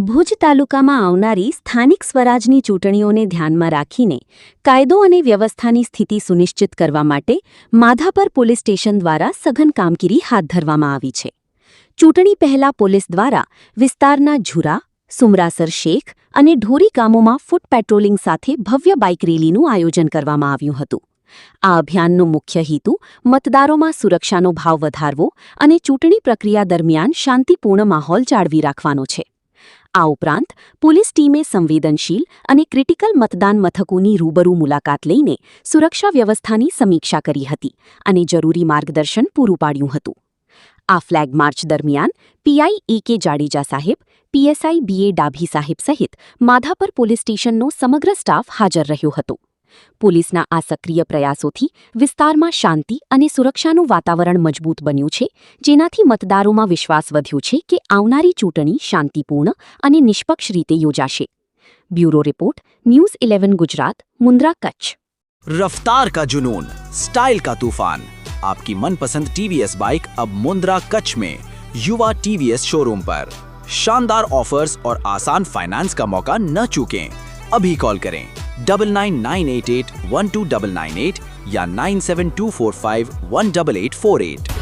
ભુજ તાલુકામાં આવનારી સ્થાનિક સ્વરાજની ચૂંટણીઓને ધ્યાનમાં રાખીને કાયદો અને વ્યવસ્થાની સ્થિતિ સુનિશ્ચિત કરવા માટે માધાપર પોલીસ સ્ટેશન દ્વારા સઘન કામગીરી હાથ ધરવામાં આવી છે. ચૂંટણી પહેલા પોલીસ દ્વારા વિસ્તારના ઝુરા, સુમરાસર શેખ અને ઢોરી ગામોમાં ફૂટ પેટ્રોલિંગ સાથે ભવ્ય બાઇક રેલીનું આયોજન કરવામાં આવ્યું હતું. આ અભિયાનનો મુખ્ય હેતુ મતદારોમાં સુરક્ષાનો ભાવ વધારવો અને ચૂંટણી પ્રક્રિયા દરમિયાન શાંતિપૂર્ણ માહોલ જાળવી રાખવાનો છે. આ ઉપરાંત પોલીસ ટીમે સંવેદનશીલ અને ક્રિટિકલ મતદાન મથકોની રૂબરૂ મુલાકાત લઈને સુરક્ષા વ્યવસ્થાની સમીક્ષા કરી હતી અને જરૂરી માર્ગદર્શન પૂરું પાડ્યું હતું. આ ફ્લેગ માર્ચ દરમિયાન પીઆઈ એ.કે. જાડેજા સાહેબ, પીએસઆઈ બી.એ. ડાભી સાહેબ સહિત માધાપર પોલીસ સ્ટેશનનો સમગ્ર સ્ટાફ હાજર રહ્યો હતો. પોલીસના આ સક્રિય પ્રયાસોથી વિસ્તારમાં શાંતિ અને સુરક્ષાનું વાતાવરણ મજબૂત બન્યું છે, જેનાથી મતદારોમાં વિશ્વાસ વધ્યો છે કે આવનારી ચૂંટણી શાંતિપૂર્ણ અને નિષ્પક્ષ રીતે યોજાશે. Bureau report, news 11 Gujarat, Mundra, Kutch. रफ्तार का जुनून, स्टाइल का तूफान, आपकी मनपसंद टीवीएस बाइक अब मुंद्रा कच्छ में युवा टीवीएस शोरूम पर. शानदार ऑफर्स और आसान फाइनेंस का मौका न चूकें. अभी कॉल करें 9998812998 या 9724518848.